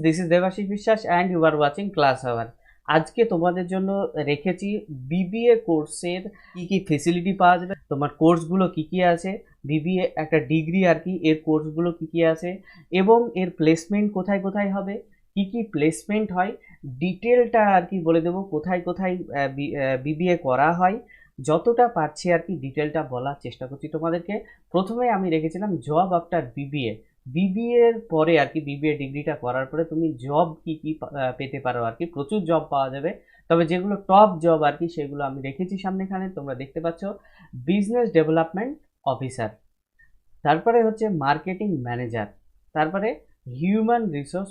This is Debashis Biswas and you are watching class hour. আজকে তোমাদের জন্য রেখেছি বিবিএ কোর্সের কি কি ফেসিলিটি পাওয়া যাবে, তোমার কোর্সগুলো কি কি আছে, বিবিএ একটা ডিগ্রি আর কি, এর কোর্সগুলো কি কি আছে এবং এর প্লেসমেন্ট কোথায় কোথায় হবে, কি কি প্লেসমেন্ট হয়, ডিটেলটা আর কি বলে দেবো, কোথায় কোথায় বিবিএ করা হয়। যতটা পারছি আর কি ডিটেলটা বলার চেষ্টা করছি তোমাদেরকে। প্রথমে আমি রেখেছিলাম জব আফটার বিবিএ। বিবিএ এর পরে আর কি, বিবিএ ডিগ্রিটা করার পরে তুমি জব কি কি পেতে পারো আর কি, প্রচুর জব পাওয়া যাবে। তবে যেগুলো টপ জব আর কি সেগুলো আমি রেখেছি সামনেখানে, তোমরা দেখতে পাচ্ছ। বিজনেস ডেভেলপমেন্ট অফিসার, তারপরে হচ্ছে মার্কেটিং ম্যানেজার, তারপরে human resource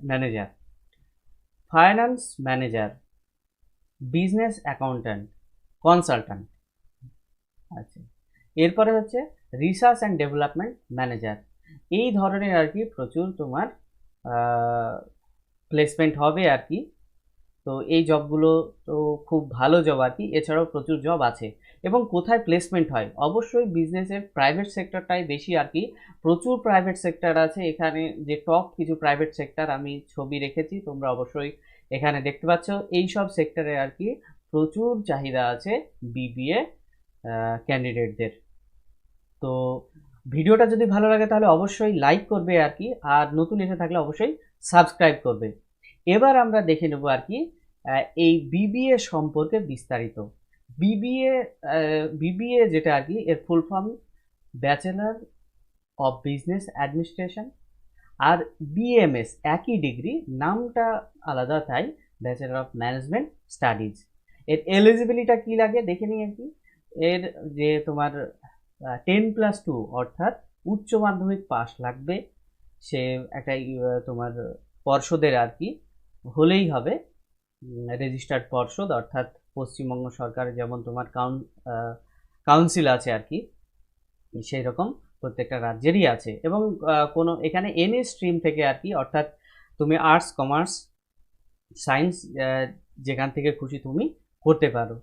manager, finance manager, business accountant, consultant. আচ্ছা, এরপরে হচ্ছে রিসার্চ অ্যান্ড ডেভেলপমেন্ট ম্যানেজার। এই ধরনের আর কি প্রচুর তোমার প্লেসমেন্ট হবে আর কি। তো এই জবগুলো তো খুব ভালো জব আর কি, এছাড়াও প্রচুর জব আছে। এবং কোথায় প্লেসমেন্ট হয়, অবশ্যই বিজনেসের প্রাইভেট সেক্টরটাই বেশি আর কি। প্রচুর প্রাইভেট সেক্টর আছে এখানে, যে টপ কিছু প্রাইভেট সেক্টর আমি ছবি রেখেছি, তোমরা অবশ্যই এখানে দেখতে পাচ্ছ। এই সব সেক্টরে আর কি প্রচুর চাহিদা আছে বিবিএ ক্যান্ডিডেটদের। তো ভিডিওটা যদি ভালো লাগে তাহলে অবশ্যই লাইক করবে আর কি, আর নতুন এসে থাকলে অবশ্যই সাবস্ক্রাইব করবে। এবার আমরা দেখে নেব আর কি এই বিবিএ সম্পর্কে বিস্তারিত। বিবিএ বিবিএ যেটা আর কি, এর full form bachelor of business administration. আর বিএমএস একই ডিগ্রি, নামটা আলাদা তাই, ব্যাচেলর অফ ম্যানেজমেন্ট স্টাডিজ। এর এলিজিবিলিটা কি লাগে দেখে নিই আর কি। এর যে তোমার 10+2 অর্থাৎ উচ্চ মাধ্যমিক পাস লাগবে। সে একটা তোমার পর্ষদের আর কি হলেই হবে, রেজিস্টার্ড পর্ষদ, অর্থাৎ পশ্চিমবঙ্গ সরকারের যেমন তোমার কাউন্সিল আছে আর কি, সেই রকম প্রত্যেকটা রাজ্যেরই আছে। এবং কোনো এখানে এনি স্ট্রিম থেকে আর কি, অর্থাৎ তুমি আর্টস, কমার্স, সায়েন্স যেখান থেকে খুশি তুমি করতে পারো।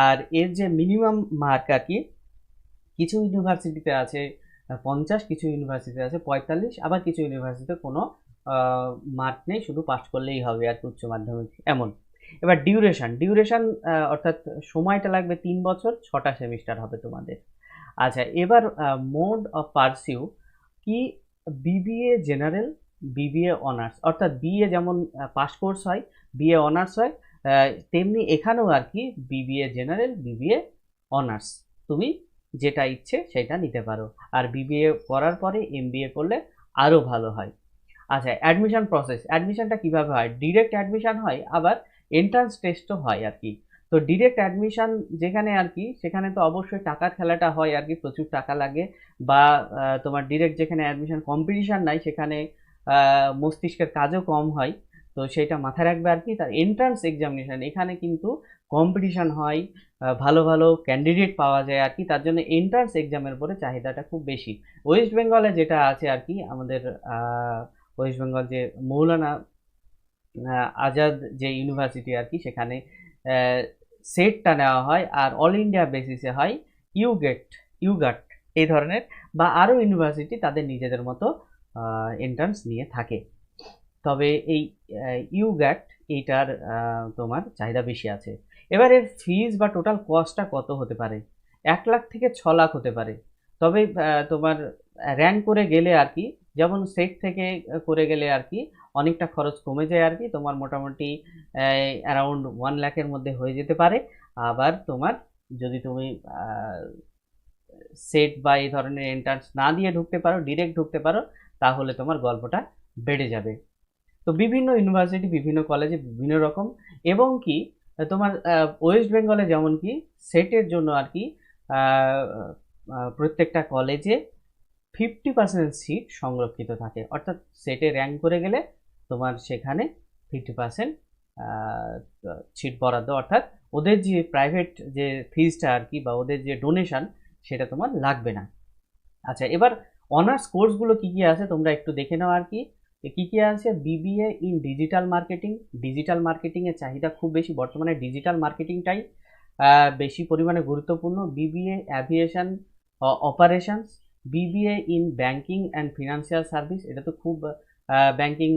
আর এর যে মিনিমাম মার্ক আর কি, কিছু ইউনিভার্সিটিতে আছে 50, কিছু ইউনিভার্সিটিতে আছে 45, আবার কিছু ইউনিভার্সিটিতে কোনো মার্ক নেই, শুধু পাস করলেই হবে আর কি, উচ্চ মাধ্যমিক এমন। এবার ডিউরেশন অর্থাৎ সময়টা লাগবে 3 বছর, 6টা সেমিস্টার হবে তোমাদের। আচ্ছা, এবার মোড অফ পারসিউ কি, বিবিএ জেনারেল, বিবিএ অনার্স, অর্থাৎ বিএ যেমন পাস কোর্স হয়, বিএ অনার্স হয়, তেমনি এখানেও আর কি বিবিএ জেনারেল, বিবিএ অনার্স, তুমি যেটা ইচ্ছে সেটা নিতে পারো। আর বিবিএ করার পরে এমবিএ করলে আরও ভালো হয়। আচ্ছা, অ্যাডমিশন প্রসেস, অ্যাডমিশনটা কিভাবে হয়, ডিরেক্ট অ্যাডমিশন হয়, আবার এন্ট্রান্স টেস্টও হয় আর কি। তো ডিরেক্ট অ্যাডমিশন যেখানে আর কি, সেখানে তো অবশ্যই টাকার খেলাটা হয় আর কি, প্রচুর টাকা লাগে। বা তোমার ডিরেক্ট যেখানে অ্যাডমিশন কম্পিটিশন নাই, সেখানে মস্তিষ্কের কাজও কম হয়। তো সেটা মাথায় রাখবে আর কি। তার এন্ট্রান্স এক্সামিনেশন, এখানে কিন্তু কম্পিটিশন হয়, ভালো ভালো ক্যান্ডিডেট পাওয়া যায় আর কি, তার জন্য এন্ট্রান্স এক্সামের উপরে চাহিদাটা খুব বেশি। ওয়েস্ট বেঙ্গলে যেটা আছে আর কি, আমাদের ওয়েস্ট বেঙ্গল যে মৌলানা আজাদ যে ইউনিভার্সিটি আর কি, সেখানে সেটটা নেওয়া হয়, আর অল ইন্ডিয়া বেসিসে হয় ইউগেট, ইউগাট এই ধরনের, বা আরও ইউনিভার্সিটি তাদের নিজেদের মতো এন্ট্রান্স নিয়ে থাকে। তবে এই ইউগ্যাট এইটার তোমার চাহিদা বেশি আছে। এবার এর ফিজ বা টোটাল কস্টটা কত হতে পারে, 1 লাখ থেকে 6 লাখ হতে পারে। তবে তোমার র্যাঙ্ক করে গেলে আর কি, যেমন সেট থেকে করে গেলে আর কি অনেকটা খরচ কমে যায় আর কি, তোমার মোটামুটি অ্যারাউন্ড 1 লাখের মধ্যে হয়ে যেতে পারে। আবার তোমার যদি তুমি সেট বা এই ধরনের এন্ট্রান্স না দিয়ে ঢুকতে পারো, ডিরেক্ট ঢুকতে পারো, তাহলে তোমার গল্পটা বেড়ে যাবে। তো বিভিন্ন ইউনিভার্সিটি, বিভিন্ন কলেজে বিভিন্ন রকম। এবং কি তোমার ওয়েস্ট বেঙ্গলে যেমন কি সেটের জন্য আর কি প্রত্যেকটা কলেজে 50% সিট সংরক্ষিত থাকে, অর্থাৎ সেটে র্যাঙ্ক করে গেলে তোমার সেখানে 50% সিট বরাদ্দ, অর্থাৎ ওদের যে প্রাইভেট যে ফিজটা আর কি, বা ওদের যে ডোনেশন, সেটা তোমার লাগবে না। আচ্ছা, এবার অনার্স কোর্সগুলো কি কি আছে তোমরা একটু দেখে নাও আর কি। কি কি আছে, BBA in digital marketing, digital মার্কেটিংয়ের চাহিদা খুব বেশি বর্তমানে, ডিজিটাল মার্কেটিংটাই বেশি পরিমাণে গুরুত্বপূর্ণ। BBA aviation operations, BBA in banking and financial service, এটা তো খুব ব্যাংকিং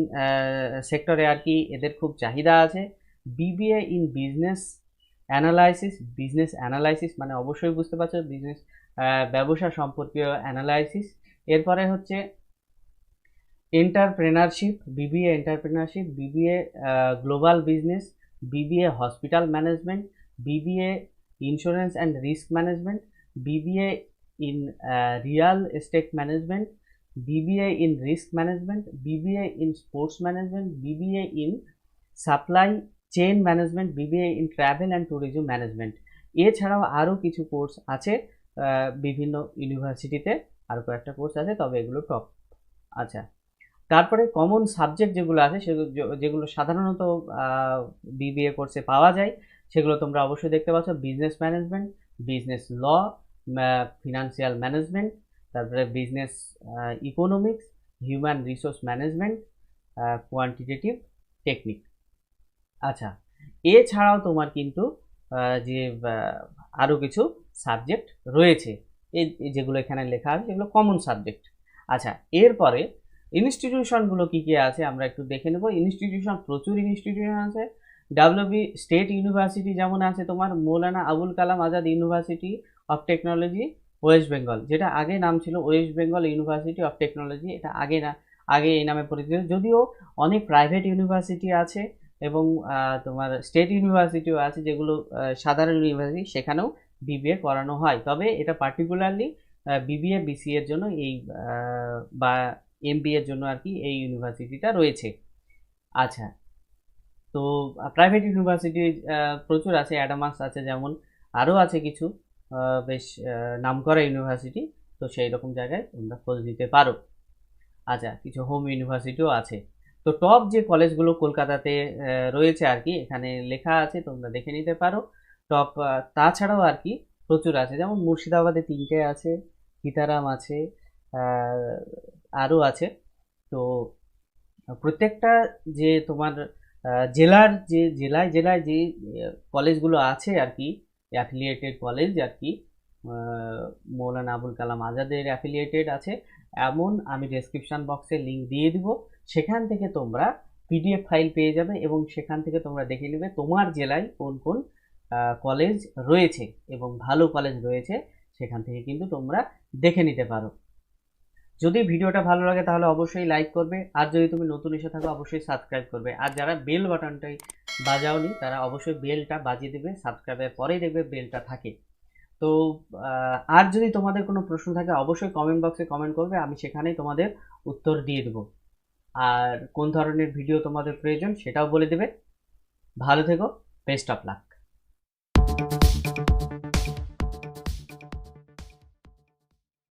সেক্টরে আর কি এদের খুব চাহিদা আছে। বিবিএ ইন বিজনেস অ্যানালাইসিস মানে অবশ্যই বুঝতে পারছো বিজনেস ব্যবসা সম্পর্কীয় অ্যানালাইসিস। এরপরে হচ্ছে entrepreneurship, BBA entrepreneurship, BBA global business, BBA hospital management, BBA insurance and risk management, BBA in real estate management, BBA in risk management, BBA in sports management, BBA in supply chain management, BBA in travel and tourism management. এছাড়াও আরও কিছু course আছে বিভিন্ন ইউনিভার্সিটিতে, আরও কয়েকটা course আছে, তবে এগুলো টপ। আচ্ছা, তারপরে কমন সাবজেক্ট যেগুলো আছে সেগুলো যেগুলো সাধারণত বিবিএ কোর্সে পাওয়া যায় সেগুলো তোমরা অবশ্যই দেখতে পাচ্ছ। Business management, business law, financial management, তারপরে business economics, human resource management, quantitative technique. আচ্ছা, এছাড়াও তোমার কিন্তু যে আরও কিছু সাবজেক্ট রয়েছে যেগুলো এখানে লেখা আছে সেগুলো কমন সাবজেক্ট। আচ্ছা, এরপরে ইনস্টিটিউশনগুলো কী কী আছে আমরা একটু দেখে নেব। ইনস্টিটিউশন, প্রচুর ইনস্টিটিউশন আছে। ডাব্লিউবি স্টেট ইউনিভার্সিটি যেমন আছে তোমার Maulana Abul Kalam Azad university of technology West Bengal, যেটা আগে নাম ছিল West Bengal university of technology, এটা আগে এই নামে পরিচিত। যদিও অনেক প্রাইভেট ইউনিভার্সিটি আছে এবং তোমার স্টেট ইউনিভার্সিটিও আছে যেগুলো সাধারণ ইউনিভার্সিটি, সেখানেও বিবিএ করানো হয়। তবে এটা পার্টিকুলারলি বিবিএ বিসিএ এর জন্য এই বা এমবিএ এর জন্য আর কি এই ইউনিভার্সিটিটা রয়েছে। আচ্ছা, তো প্রাইভেট ইউনিভার্সিটি প্রচুর আছে, অ্যাডামাস আছে যেমন, আরও আছে কিছু বেশ নামকরা ইউনিভার্সিটি, তো সেই রকম জায়গায় তোমরা খোঁজ দিতে পারো। আচ্ছা, কিছু হোম ইউনিভার্সিটিও আছে। তো টপ যে কলেজগুলো কলকাতাতে রয়েছে আর কি এখানে লেখা আছে, তোমরা দেখে নিতে পারো। টপ তাছাড়াও আর কি প্রচুর আছে, যেমন মুর্শিদাবাদে 3টে আছে, সীতারাম আছে, আরও আছে। তো প্রত্যেকটা যে তোমার জেলায় যে কলেজগুলো আছে আর কি, অ্যাফিলিয়েটেড কলেজ আর কি, মৌলানা আবুল কালাম আজাদের অ্যাফিলিয়েটেড আছে এমন, আমি ডেসক্রিপশন বক্সে লিঙ্ক দিয়ে দিব। সেখান থেকে তোমরা পিডিএফ ফাইল পেয়ে যাবে এবং সেখান থেকে তোমরা দেখে নেবে তোমার জেলায় কোন কোন কলেজ রয়েছে এবং ভালো কলেজ রয়েছে, সেখান থেকে কিন্তু তোমরা দেখে নিতে পারো। যদি ভিডিওটা ভালো লাগে তাহলে অবশ্যই লাইক করবে, আর যদি তুমি নতুন এসে থাকো অবশ্যই সাবস্ক্রাইব করবে, আর যারা বেল বাটনটাই বাজাওনি তারা অবশ্যই বেলটা বাজিয়ে দেবে, সাবস্ক্রাইবের পরেই দেখবে বেলটা থাকে। তো আর যদি তোমাদের কোনো প্রশ্ন থাকে অবশ্যই কমেন্ট বক্সে কমেন্ট করবে, আমি সেখানেই তোমাদের উত্তর দিয়ে দেবো। আর কোন ধরনের ভিডিও তোমাদের প্রয়োজন সেটাও বলে দেবে। ভালো থেকো, বেস্ট অফ লাক।